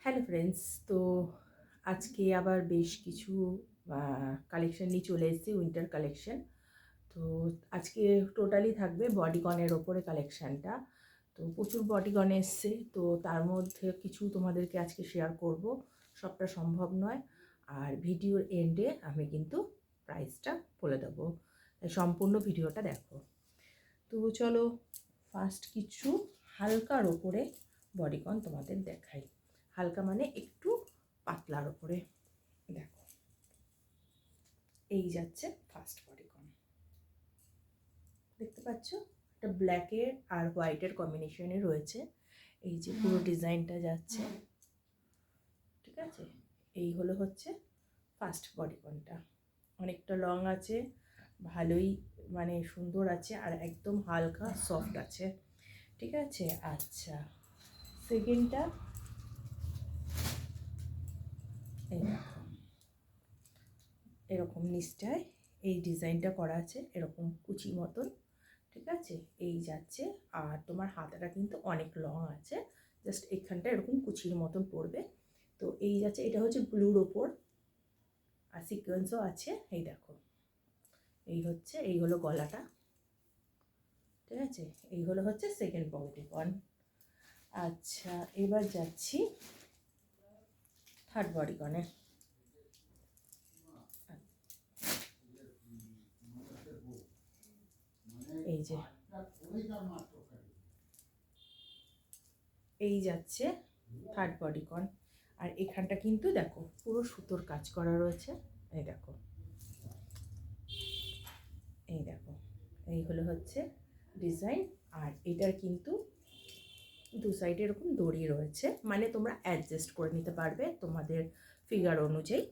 Hello friends, তো আজকে আবার বেশ কিছু কালেকশন নিয়ে চলে এসেছি, উইন্টার কালেকশন। তো আজকে টোটালি থাকবে বডিকনের ওপরে কালেকশানটা। তো প্রচুর বডিকন এসছে, তো তার মধ্যে কিছু তোমাদেরকে আজকে শেয়ার করব, সবটা সম্ভব নয়। আর ভিডিওর এন্ডে আমি কিন্তু প্রাইসটা বলে দেবো, তাই সম্পূর্ণ ভিডিওটা দেখো। তো চলো ফার্স্ট কিছু হালকার ওপরে বডিকন তোমাদের দেখাই। হালকা মানে একটু পাতলার ওপরে। দেখো, এই যাচ্ছে ফার্স্ট বডিকন, দেখতে পাচ্ছ? এটা ব্ল্যাকের আর হোয়াইটের কম্বিনেশনে রয়েছে। এই যে পুরো ডিজাইনটা যাচ্ছে, ঠিক আছে? এই হলো হচ্ছে ফার্স্ট বডিকনটা। অনেকটা লং আছে, ভালোই মানে সুন্দর আছে, আর একদম হালকা সফট আছে, ঠিক আছে? আচ্ছা, সেকেন্ডটা এই দেখো, এরকম নিচটায় এই ডিজাইনটা করা আছে, এরকম কুচি মতন, ঠিক আছে? এই যাচ্ছে, আর তোমার হাতাটা কিন্তু অনেক লং আছে, জাস্ট এখানটা এরকম কুচির মতন পড়বে। তো এই যাচ্ছে, এটা হচ্ছে ব্লুর ওপর, আর সিকোয়েন্সও আছে। এই দেখো, এই হলো গলাটা, ঠিক আছে? এই হলো হচ্ছে সেকেন্ড বডিকন। আচ্ছা, এবার যাচ্ছি থার্ড বডিকনে। এই যে এই যাচ্ছে থার্ড বডিকন, আর এখানটা কিন্তু দেখো পুরো সুতোর কাজ করা রয়েছে। এই দেখো, এই দেখো, এই হলো হচ্ছে ডিজাইন। আর এটার কিন্তু দু সাইডে এরকম দড়ি রয়েছে, মানে তোমরা অ্যাডজাস্ট করে নিতে পারবে তোমাদের ফিগার অনুযায়ী।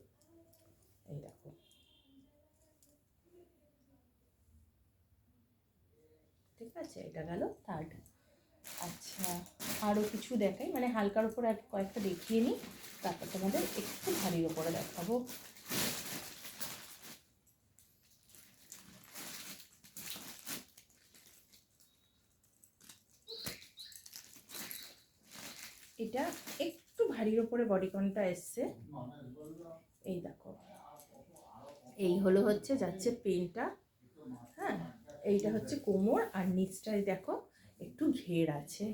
এই দেখো, ঠিক আছে? এটা গেল থার্ড। আচ্ছা, আরও কিছু দেখাই, মানে হালকার উপরে কয়েকটা দেখিয়ে নিই, তারপর তোমাদের একটু ভারীর ওপরে দেখাবো। এটা একটু ভারীর ওপরে বডিকনটা এসছে। এই দেখো, এই হলো হচ্ছে যাচ্ছে পেনটা, হ্যাঁ? এইটা হচ্ছে কোমর, আর নিচটায় দেখো একটু ঘের আছে।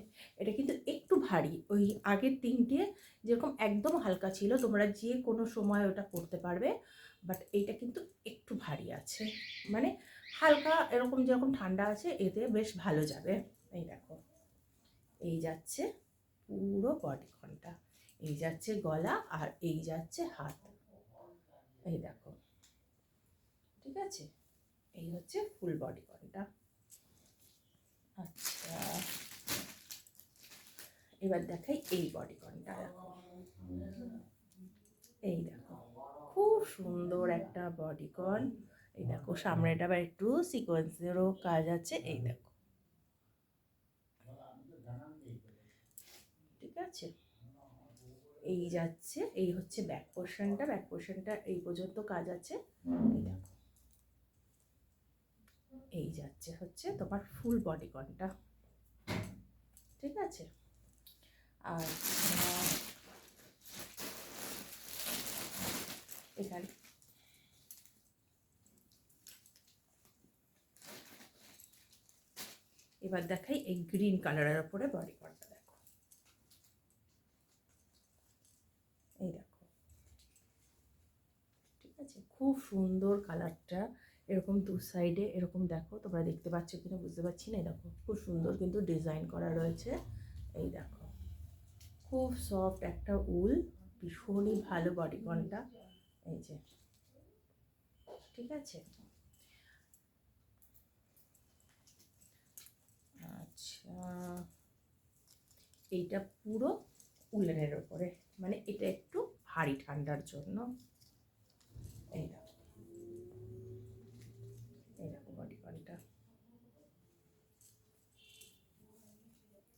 এটা কিন্তু একটু ভারী, ওই আগের তিনটে যেরকম একদম হালকা ছিল, তোমরা যে কোনো সময় ওটা পরতে পারবে, বাট এইটা কিন্তু একটু ভারী আছে, মানে হালকা এরকম, যেরকম ঠান্ডা আছে এতে বেশ ভালো যাবে। এই দেখো, এই যাচ্ছে পুরো বডিকনটা, এই যাচ্ছে গলা, আর এই যাচ্ছে হাত। এই দেখো, ঠিক আছে? এই হচ্ছে ফুল বডিকনটা। আচ্ছা, এবার দেখাই এই বডিকনটা। দেখো, এই দেখো, খুব সুন্দর একটা বডিকন। এই দেখো, সামনেটা আবার একটু সিকোয়েন্সেরও কাজ আছে। এই দেখো, ঠিক আছে? এই যাচ্ছে, এই হচ্ছে ব্যাক পোর্শনটা। ব্যাক পোর্শনটা এই পর্যন্ত কাজ আছে। এই দেখো, এই যাচ্ছে হচ্ছে তোমার ফুল বডিকনটা, ঠিক আছে? আর এখানে এবার দেখাই এই গ্রিন কালারের উপরে বডিকনটা। দেখো, এই দেখো, ঠিক আছে? খুব সুন্দর কালারটা, এরকম দু সাইডে এরকম, দেখো তোমরা দেখতে পাচ্ছ কিনা বুঝতে পারছি না। দেখো, খুব সুন্দর কিন্তু ডিজাইন করা রয়েছে। এই দেখো, খুব সফট একটা উল, ভীষণই ভালো বডিকনটা। এই যে, ঠিক আছে? আচ্ছা, এইটা পুরো উলেনের ওপরে, মানে এটা একটু ভারী ঠান্ডার জন্য। এই দেখো, এই দেখো বডিকনটা,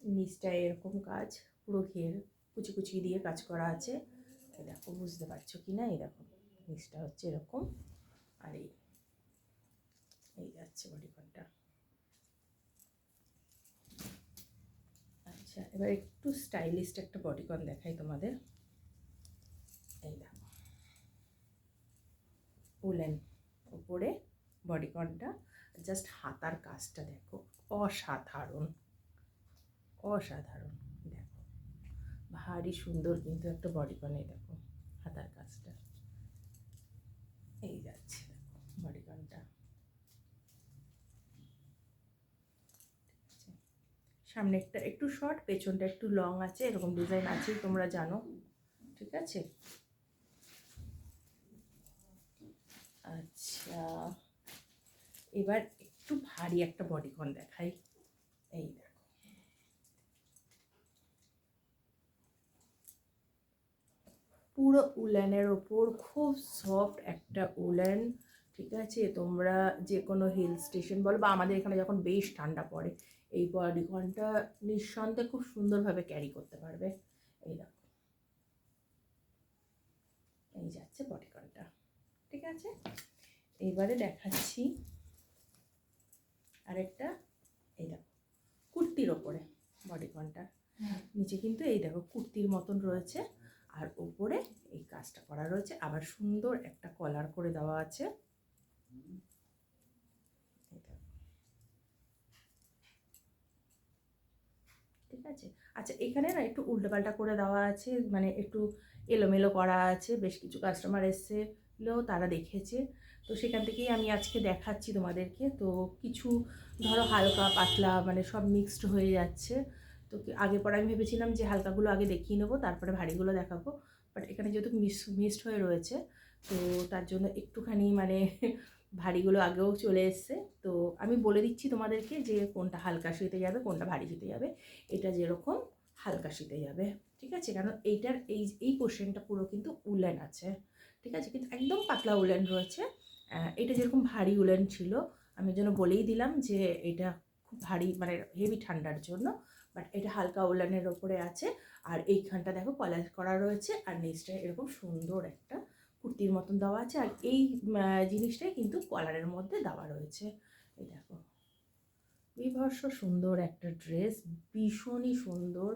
নিচটায় এরকম কাজ, পুরো ঘের কুচি কুচি দিয়ে কাজ করা আছে। এই দেখো, বুঝতে পারছো কি না? এই দেখো, নিচটা হচ্ছে এরকম, আর এই যাচ্ছে বডিকনটা। আচ্ছা, এবার একটু স্টাইলিস্ট একটা বডিকন দেখাই তোমাদের। এই দেখো উলেন উপরে বডিকনটা, জাস্ট হাতার কাজটা দেখো অসাধারণ অসাধারণ। দেখো ভারী সুন্দর কিন্তু একটা বডিকনে, দেখো হাতার কাজটা এই যাচ্ছে, দেখো বডিকনটা। সামনে একটা একটু শর্ট, পেছনটা একটু লং আছে, এরকম ডিজাইন আছে তোমরা জানো, ঠিক আছে। আচ্ছা এবার একটু ভারী একটা বডিকন দেখাই। এই দেখো পুরো উলেনের ওপর খুব সফট একটা উলেন, ঠিক আছে। তোমরা যে কোনো হিল স্টেশন বলো বা আমাদের এখানে যখন বেশ ঠান্ডা পড়ে, এই বডিকনটা নিঃসন্দেহে খুব সুন্দরভাবে ক্যারি করতে পারবে। এই দেখো এই যাচ্ছে বডিকনটা, ঠিক আছে। এবারে দেখাচ্ছি আরেকটা, এই দেখো কুর্তির ওপরে বডিকনটা, নিচে কিন্তু এই দেখো কুর্তির মতন রয়েছে, আর ওপরে এই কাজটা করা রয়েছে, আবার সুন্দর একটা কলার করে দেওয়া আছে। ঠিক আছে। আচ্ছা এখানে না একটু উল্টোপাল্টা করে দেওয়া আছে, মানে একটু এলোমেলো করা আছে, বেশ কিছু কাস্টমার এসেছিলো তারা দেখেছে, তো সেখান থেকেই আমি আজকে দেখাচ্ছি তোমাদেরকে। তো কিছু ধরো হালকা পাতলা মানে সব মিক্সড হয়ে যাচ্ছে, তো আগে পরে আমি ভেবেছিলাম যে হালকাগুলো আগে দেখিয়ে নেবো তারপরে ভারীগুলো দেখাবো, বাট এখানে যেহেতু মিক্সড হয়ে রয়েছে তো তার জন্য একটুখানি মানে ভারীগুলো আগেও চলে এসছে। তো আমি বলে দিচ্ছি তোমাদেরকে যে কোনটা হালকা শীতে যাবে কোনটা ভারী শীতে যাবে। এটা যেরকম হালকা শীতে যাবে, ঠিক আছে, কারণ এইটার এই পোর্শনটা পুরো কিন্তু উলেন আছে, ঠিক আছে, কিন্তু একদম পাতলা উলেন রয়েছে। এটা যেরকম ভারী উলেন ছিল আমি যেন বলেই দিলাম যে এটা খুব ভারী মানে হেভি ঠান্ডার জন্য, বাট এটা হালকা উলেনের ওপরে আছে। আর এইখানটা দেখো কলার করা রয়েছে, আর নিচটা এরকম সুন্দর একটা কুর্তির মতন দেওয়া আছে, আর এই জিনিসটাই কিন্তু কলারের মধ্যে দেওয়া রয়েছে। এই দেখো বিভৎস সুন্দর একটা ড্রেস, ভীষণই সুন্দর,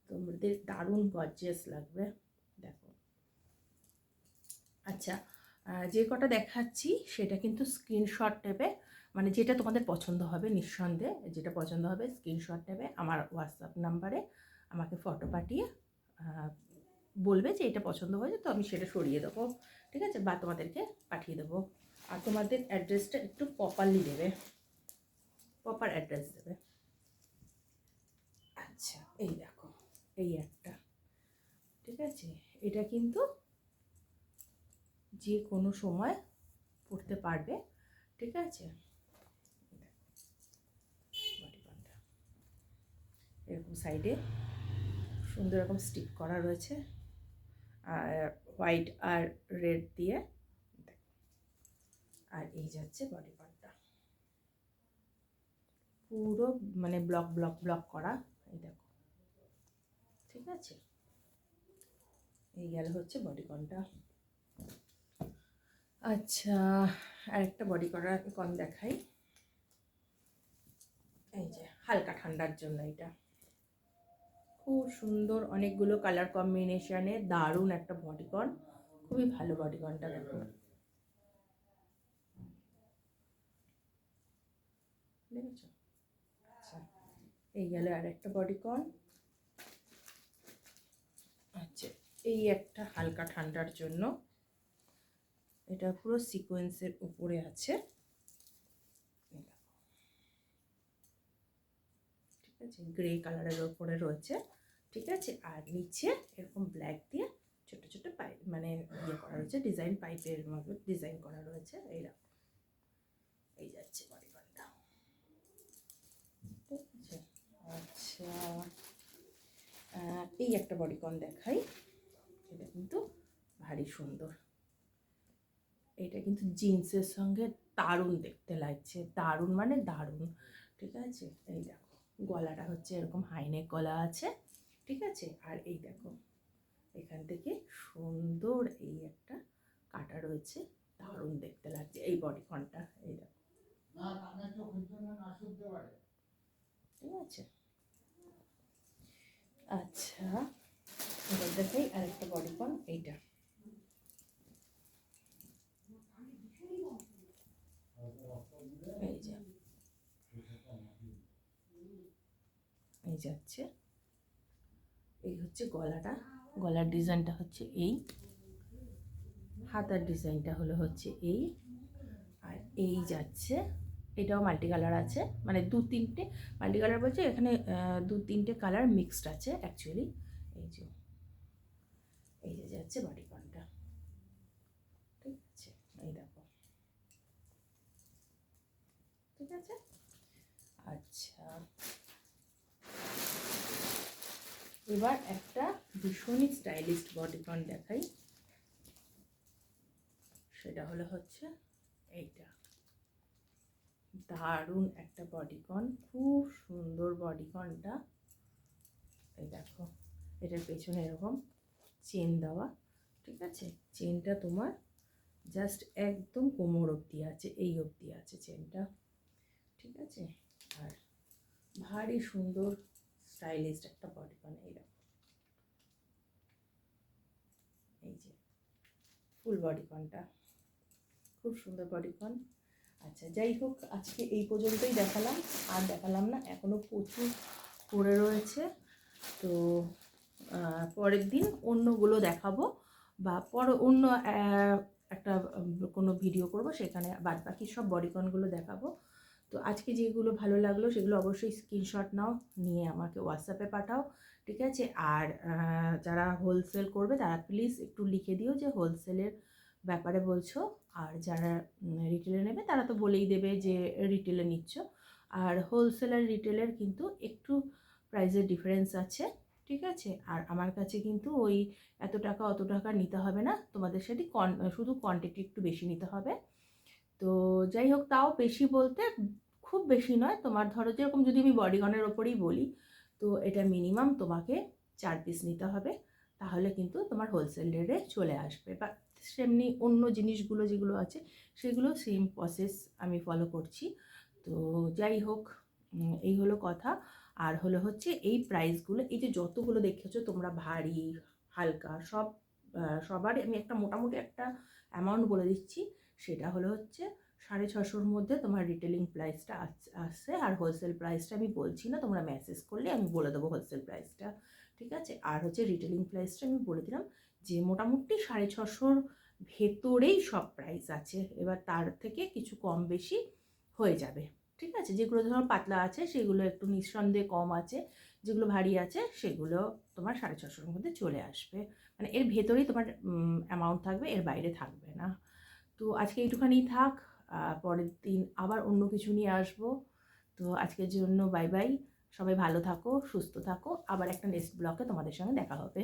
তোমাদের দারুণ গর্জিয়াস লাগবে। দেখো আচ্ছা যে কটা দেখাচ্ছি সেটা কিন্তু স্ক্রিনশট নেবে, মানে যেটা তোমাদের পছন্দ হবে নিঃসন্দেহে যেটা পছন্দ হবে স্ক্রিনশট নেবে, আমার হোয়াটসঅ্যাপ নাম্বারে আমাকে ফটো পাঠিয়ে বলবে যে এটা পছন্দ হয়েছে, তো আমি সেটা সরিয়ে দেবো, ঠিক আছে, বা তোমাদেরকে পাঠিয়ে দেবো। আর তোমাদের অ্যাড্রেসটা একটু প্রপারলি দেবে, প্রপার অ্যাড্রেস দেবে। আচ্ছা এই দেখো এই একটা, ঠিক আছে, এটা কিন্তু যে কোনো সময় পড়তে পারবে, ঠিক আছে। এরকম সাইডে সুন্দর রকম স্টিক করা রয়েছে আর হোয়াইট আর রেড দিয়ে, আর এই যাচ্ছে বডি পার্টটা পুরো মানে ব্লক ব্লক ব্লক করা, এই দেখো, ঠিক আছে। এই গেল হচ্ছে বডিকনটা। আচ্ছা আরেকটা বডি কন দেখাই, এই যে হালকা ঠান্ডার জন্য এটা খুব সুন্দর, অনেকগুলো কালার কম্বিনেশনে দারুণ একটা বডিকন, খুবই ভালো বডিকনটা দেখো, দেখেছো। আচ্ছা এই গেল আর একটা বডিকন। আচ্ছা এই একটা হালকা ঠান্ডার জন্য, এটা পুরো সিকোয়েন্সের উপরে আছে, ঠিক আছে, গ্রে কালারের উপরে রয়েছে, ঠিক আছে, আর নিচে এরকম ব্ল্যাক দিয়ে ছোট ছোট পাইপ মানে ইয়ে করা রয়েছে, ডিজাইন পাইপের মতো ডিজাইন করা রয়েছে, এইরকম এই যাচ্ছে বডিকনটা, ঠিক আছে। আচ্ছা এই একটা বডিকন দেখাই, এটা কিন্তু ভারী সুন্দর, এটা কিন্তু জিন্সের সঙ্গে দারুণ দেখতে লাগছে, দারুণ মানে দারুণ, ঠিক আছে। এই দেখো গলাটা হচ্ছে এরকম হাইনেক গলা আছে, ঠিক আছে, আর এই দেখো এখান থেকে সুন্দর এই একটা কাটা রয়েছে, দারুণ দেখতে লাগছে এই বডিকনটা, এই দেখো, ঠিক আছে। আচ্ছা এবার দেখাই আরেকটা বডিকন, এইটা এই যাচ্ছে, এই হচ্ছে গলাটা, গলার ডিজাইনটা হচ্ছে এই, হাতার ডিজাইনটা হচ্ছে এই, আর এই যাচ্ছে, এটাও মাল্টি কালার আছে, মানে দু তিনটে মাল্টি কালার বলছে, এখানে দু তিনটে কালার মিক্সড আছে অ্যাকচুয়ালি। এই যে যাচ্ছে বডিকনটা, ঠিক আছে, এই দেখো, ঠিক আছে। আচ্ছা, এবার একটা ভীষণই স্টাইলিস্ট বডিকন দেখাই, সেটা হচ্ছে এইটা। দারুণ একটা বডিকন, খুব সুন্দর বডিকনটা। এই দেখো, এটার পেছনে এরকম চেন দেওয়া, ঠিক আছে, চেনটা তোমার জাস্ট একদম কোমর অবধি আছে, এই অবধি আছে চেনটা, ঠিক আছে। আর ভারী সুন্দর স্টাইলিস্ট একটা বডিকন, এই দেখো, এই যে ফুল বডিকনটা, খুব সুন্দর বডিকন। আচ্ছা, যাই হোক, আজকে এই পর্যন্তই দেখালাম, আর দেখালাম না, এখনও প্রচুর পড়ে রয়েছে। তো পরের দিন অন্যগুলো দেখাবো, বা অন্য একটা কোনো ভিডিও করব, সেখানে বাদ বাকি সব বডিকনগুলো দেখাবো। তো আজকে যেগুলো ভালো লাগলো সেগুলো অবশ্যই স্ক্রিনশট নাও, নিয়ে আমাকে হোয়াটসঅ্যাপে পাঠাও, ঠিক আছে। আর যারা হোলসেল করবে তারা প্লিজ একটু লিখে দিও যে হোলসেলের ব্যাপারে বলছো, আর যারা রিটেলে নেবে তারা তো বলেই দেবে যে রিটেলে নিচ্ছ। আর হোলসেল আর রিটেলের কিন্তু একটু প্রাইসের ডিফারেন্স আছে, ঠিক আছে। আর আমার কাছে কিন্তু ওই এত টাকা অত টাকা নিতে হবে না, তোমাদের সাথে শুধু কোয়ান্টিটি একটু বেশি নিতে হবে। তো যাই হোক, তাও বেশি বলতে খুব বেশি নয়, তোমার ধরো যেরকম যদি আমি বডিকনের ওপরেই বলি, তো এটা মিনিমাম তোমাকে 4 পিস নিতে হবে, তাহলে কিন্তু তোমার হোলসেল রেটে চলে আসবে। বা সেমনি অন্য জিনিসগুলো যেগুলো আছে সেগুলো সেম প্রসেস আমি ফলো করছি। তো যাই হোক, এই হলো কথা। আর হচ্ছে এই প্রাইসগুলো, এই যে যতগুলো দেখেছো তোমরা, ভারী হালকা সবার আমি একটা মোটামুটি একটা অ্যামাউন্ট বলে দিচ্ছি, সেটা হচ্ছে 650-র মধ্যে তোমার রিটেলিং প্রাইসটা আসছে। আর হোলসেল প্রাইসটা আমি বলছি না, তোমরা মেসেজ করলে আমি বলে দেবো হোলসেল প্রাইসটা, ঠিক আছে। আর রিটেলিং প্রাইসটা আমি বলে দিলাম যে মোটামুটি 650-র ভেতরেই সব প্রাইস আছে, এবার তার থেকে কিছু কম বেশি হয়ে যাবে, ঠিক আছে। যেগুলো ধরো পাতলা আছে সেগুলো একটু নিঃসন্দেহে কম আছে, যেগুলো ভারী আছে সেগুলো তোমার 650-র মধ্যে চলে আসবে, মানে এর ভেতরেই তোমার অ্যামাউন্ট থাকবে, এর বাইরে থাকবে না। তো আজকে এইটুখানি থাক, পরের দিন আবার অন্য কিছু নিয়ে আসবো। তো আজকের জন্য বাই বাই, সবাই ভালো থাকো, সুস্থ থাকো, আবার একটা নেক্সট ব্লগে তোমাদের সঙ্গে দেখা হবে।